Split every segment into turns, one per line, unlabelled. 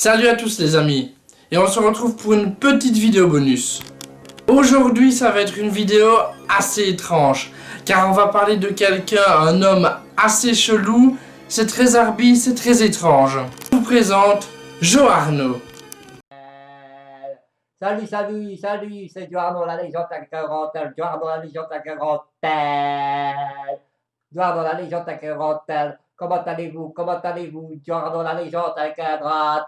Salut à tous les amis, et on se retrouve pour une petite vidéo bonus. Aujourd'hui ça va être une vidéo assez étrange, car on va parler de quelqu'un, un homme assez chelou, c'est très arbi, c'est très étrange. Je vous présente Joe Arnaud.
Salut, c'est Joe la légende à quarantaine, Joe la légende à quarantaine, Joe la légende à quarantaine, comment allez-vous, Joe la légende à quarantaine.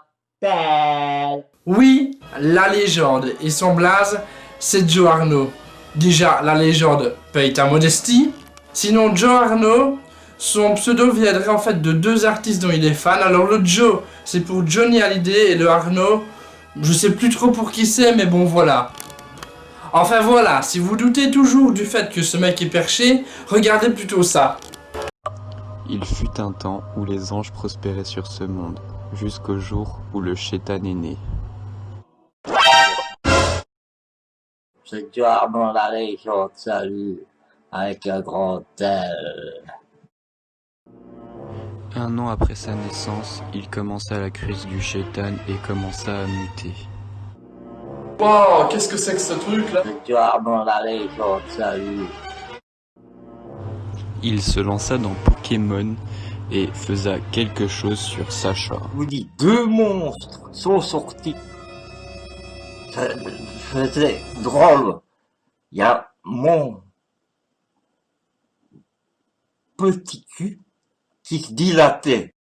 Oui, la légende, et son blaze, c'est Joe Arnaud. Déjà, la légende paye ta modestie. Sinon, Joe Arnaud, son pseudo viendrait en fait de deux artistes dont il est fan. Alors le Joe, c'est pour Johnny Hallyday, et le Arnaud, je sais plus trop pour qui c'est, mais bon voilà. Enfin voilà, si vous doutez toujours du fait que ce mec est perché, regardez plutôt ça.
Il fut un temps où les anges prospéraient sur ce monde, jusqu'au jour où le Shaitan est né.
C'est Joe la légende, salut, avec un grand L.
Un an après sa naissance, il commença la crise du Shaitan et commença à muter.
Wow, qu'est-ce que c'est que ce truc là?
C'est Joe la légende, salut.
Il se lança dans Pokémon et faisait quelque chose sur Sacha.
Je vous dis, deux monstres sont sortis. C'était drôle. Il y a mon petit cul qui se dilatait.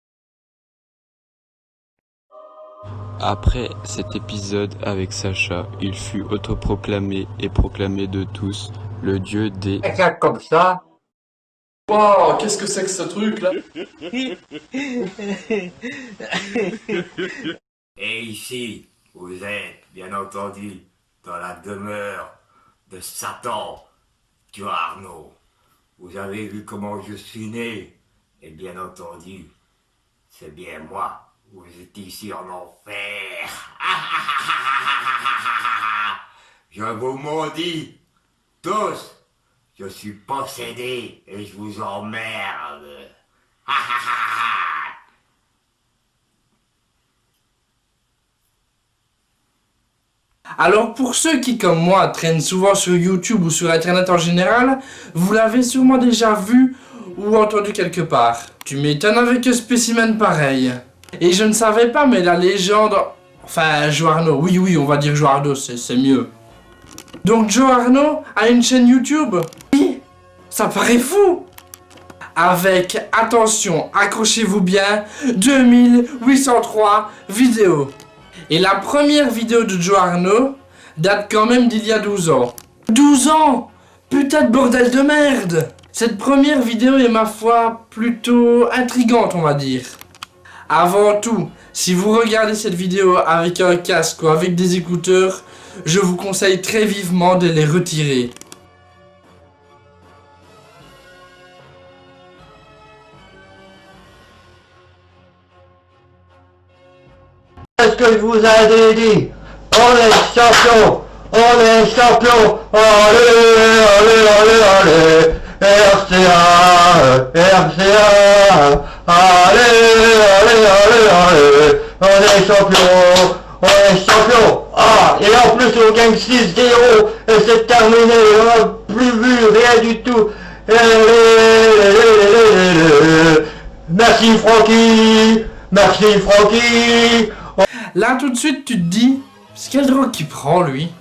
Après cet épisode avec Sacha, il fut autoproclamé et proclamé de tous le dieu des...
Quelqu'un comme ça.
Wow, qu'est-ce que c'est que ce truc là?
Et ici, vous êtes, bien entendu, dans la demeure de Satan, Joe Arnaud. Vous avez vu comment je suis né, et bien entendu, c'est bien moi. Vous êtes ici en enfer. Je vous maudis, tous. Je suis possédé et je vous emmerde.
Alors pour ceux qui comme moi traînent souvent sur YouTube ou sur internet en général, vous l'avez sûrement déjà vu ou entendu quelque part. Tu m'étonnes avec un spécimen pareil. Et je ne savais pas, mais la légende... Enfin, Joe Arnaud, oui, on va dire Joe Arnaud, c'est mieux. Donc Joe Arnaud a une chaîne YouTube? Oui, ça paraît fou. Avec, attention, accrochez-vous bien, 2803 vidéos. Et la première vidéo de Joe Arnaud date quand même d'il y a 12 ans. 12 ans! Putain de bordel de merde! Cette première vidéo est ma foi plutôt intrigante, on va dire. Avant tout, si vous regardez cette vidéo avec un casque ou avec des écouteurs, je vous conseille très vivement de les retirer.
Qu'est-ce que je vous ai dit? On est champion! Allez! RCA! Allez! On est champion! Ah! Et en plus on gagne 6-0 et c'est terminé, on n'a plus vu rien du tout! Merci Francky!
Là tout de suite tu te dis, c'est quelle drogue qu'il prend lui?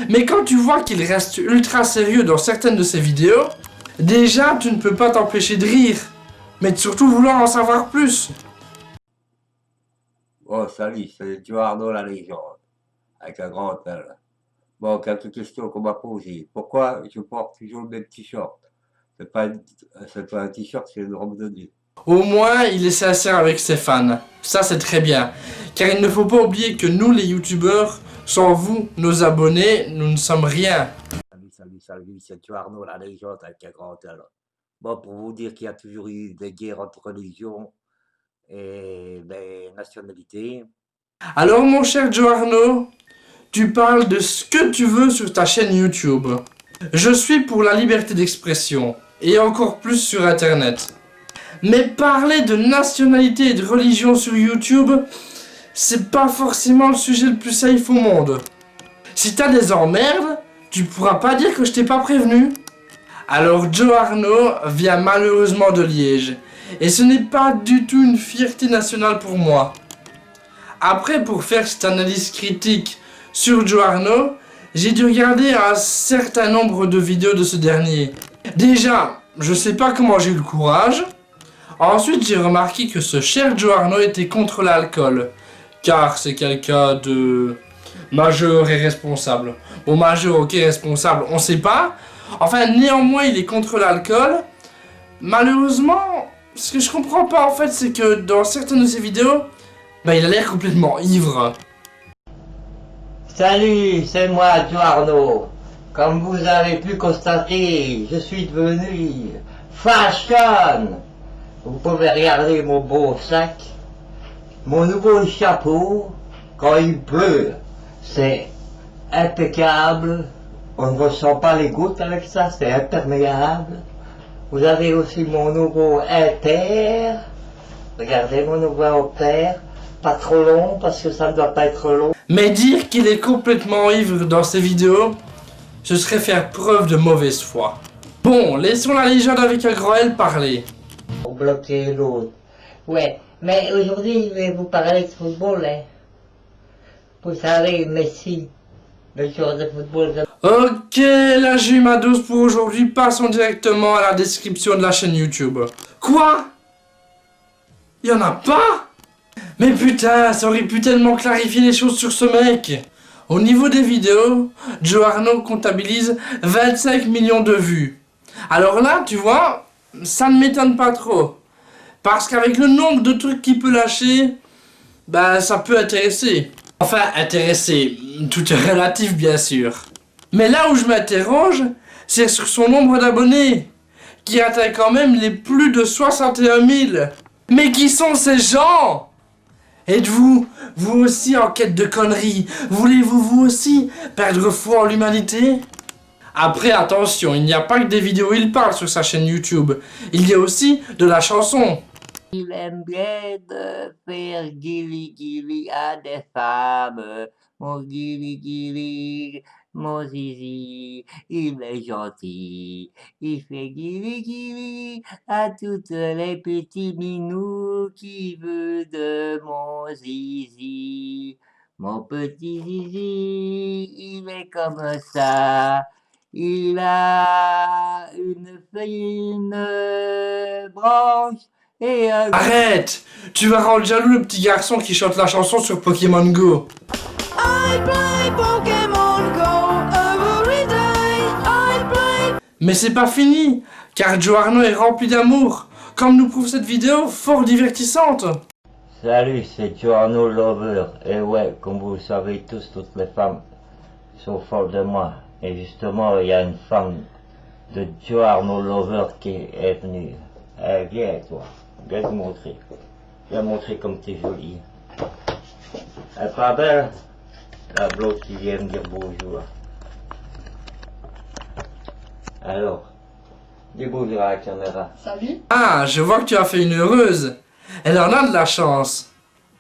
Mais quand tu vois qu'il reste ultra sérieux dans certaines de ses vidéos, déjà tu ne peux pas t'empêcher de rire, mais de surtout vouloir en savoir plus.
Oh salut, c'est Joe Arnaud la légende, avec un grand L. Bon, quelques questions qu'on m'a posées. Pourquoi je porte toujours le même t-shirt? C'est pas un t-shirt, c'est une robe de nuit.
Au moins il est sincère avec ses fans, ça c'est très bien. Car il ne faut pas oublier que nous les youtubeurs, sans vous, nos abonnés, nous ne sommes rien.
Salut, c'est Joe Arnaud la légende avec un grand L. Bon, pour vous dire qu'il y a toujours eu des guerres entre religions et des nationalités.
Alors mon cher Joe Arnaud, tu parles de ce que tu veux sur ta chaîne YouTube. Je suis pour la liberté d'expression, et encore plus sur internet. Mais parler de nationalité et de religion sur YouTube, c'est pas forcément le sujet le plus safe au monde. Si t'as des emmerdes, tu pourras pas dire que je t'ai pas prévenu. Alors Joe Arnaud vient malheureusement de Liège. Et ce n'est pas du tout une fierté nationale pour moi. Après, pour faire cette analyse critique sur Joe Arnaud, j'ai dû regarder un certain nombre de vidéos de ce dernier. Déjà, je sais pas comment j'ai eu le courage. Ensuite, j'ai remarqué que ce cher Joe Arnaud était contre l'alcool. Car c'est quelqu'un de majeur et responsable. Bon, majeur, ok, responsable, on sait pas. Enfin, néanmoins, il est contre l'alcool. Malheureusement, ce que je comprends pas en fait, c'est que dans certaines de ses vidéos, il a l'air complètement ivre.
Salut, c'est moi, Joe Arnaud. Comme vous avez pu constater, je suis devenu fashion. Vous pouvez regarder mon beau sac, mon nouveau chapeau. Quand il pleut, c'est impeccable. On ne ressent pas les gouttes avec ça, c'est imperméable. Vous avez aussi mon nouveau Inter. Regardez mon nouveau Inter. Pas trop long parce que ça ne doit pas être long.
Mais dire qu'il est complètement ivre dans ses vidéos, ce serait faire preuve de mauvaise foi. Bon, laissons la légende avec un grand L parler.
Pour bloquer l'autre. Ouais, mais aujourd'hui je vais vous parler de football. Hein. Vous savez, Messi, le joueur de football de...
Ok, là j'ai eu ma dose pour aujourd'hui, passons directement à la description de la chaîne YouTube. Quoi? Y'en a pas? Mais putain, ça aurait pu tellement clarifier les choses sur ce mec. Au niveau des vidéos, Joe Arnaud comptabilise 25 millions de vues. Alors là, tu vois, ça ne m'étonne pas trop. Parce qu'avec le nombre de trucs qu'il peut lâcher, ça peut intéresser. Enfin, intéresser, tout est relatif bien sûr. Mais là où je m'interroge, c'est sur son nombre d'abonnés, qui atteint quand même les plus de 61 000. Mais qui sont ces gens? Êtes-vous, vous aussi en quête de conneries? Voulez-vous vous aussi perdre foi en l'humanité? Après, attention, il n'y a pas que des vidéos où il parle sur sa chaîne YouTube. Il y a aussi de la chanson.
Il aime bien de faire guili à des femmes. Mon guili, mon zizi, il est gentil. Il fait guili à toutes les petits minous qui veulent de mon zizi. Mon petit zizi, il est comme ça. Il a une fine branche. Et
Arrête! Tu vas rendre jaloux le petit garçon qui chante la chanson sur Pokémon Go.
I play Pokémon Go every day. I play.
Mais c'est pas fini, car Joe Arnaud est rempli d'amour, comme nous prouve cette vidéo fort divertissante.
Salut, c'est Joe Arnaud Lover. Et ouais, comme vous le savez tous, toutes les femmes sont folles de moi. Et justement, il y a une femme de Joe Arnaud Lover qui est venue. Viens toi, viens te montrer. Viens montrer comme t'es jolie. Elle est pas belle? La blonde qui vient me dire bonjour. Alors, dis bonjour à la caméra.
Salut.
Ah, je vois que tu as fait une heureuse. Elle en a de la chance.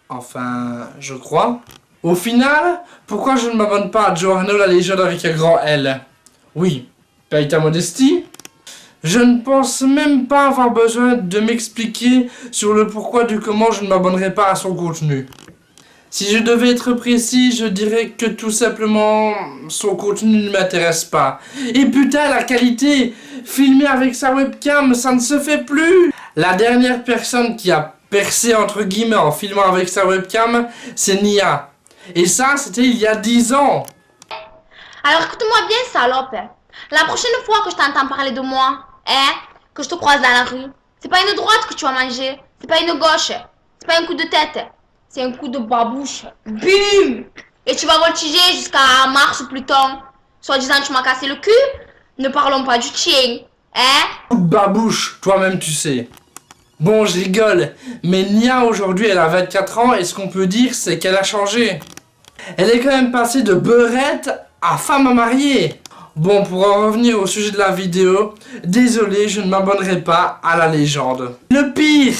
Enfin, je crois. Au final, pourquoi je ne m'abonne pas à Joe Arnaud, la légende avec un grand L? Oui, paye ta modestie. Je ne pense même pas avoir besoin de m'expliquer sur le pourquoi du comment je ne m'abonnerai pas à son contenu. Si je devais être précis, je dirais que tout simplement, son contenu ne m'intéresse pas. Et putain, la qualité! Filmer avec sa webcam, ça ne se fait plus! La dernière personne qui a percé entre guillemets en filmant avec sa webcam, c'est Nia. Et ça, c'était il y a 10 ans.
Alors écoute-moi bien, salope. La prochaine fois que je t'entends parler de moi, que je te croise dans la rue, c'est pas une droite que tu vas manger, c'est pas une gauche, c'est pas un coup de tête, c'est un coup de babouche. Bim! Et tu vas voltiger jusqu'à Mars ou Pluton. Soit disant tu m'as cassé le cul, ne parlons pas du tien,
Babouche, toi-même tu sais. Bon, je rigole, mais Nia aujourd'hui elle a 24 ans et ce qu'on peut dire c'est qu'elle a changé. Elle est quand même passée de beurette à femme à marier. Bon, pour en revenir au sujet de la vidéo, désolé, je ne m'abonnerai pas à la légende. Le pire,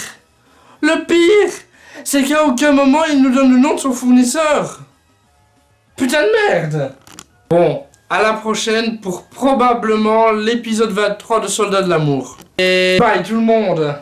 C'est qu'à aucun moment il nous donne le nom de son fournisseur. Putain de merde. Bon, à la prochaine pour probablement l'épisode 23 de Soldats de l'amour. Et bye tout le monde.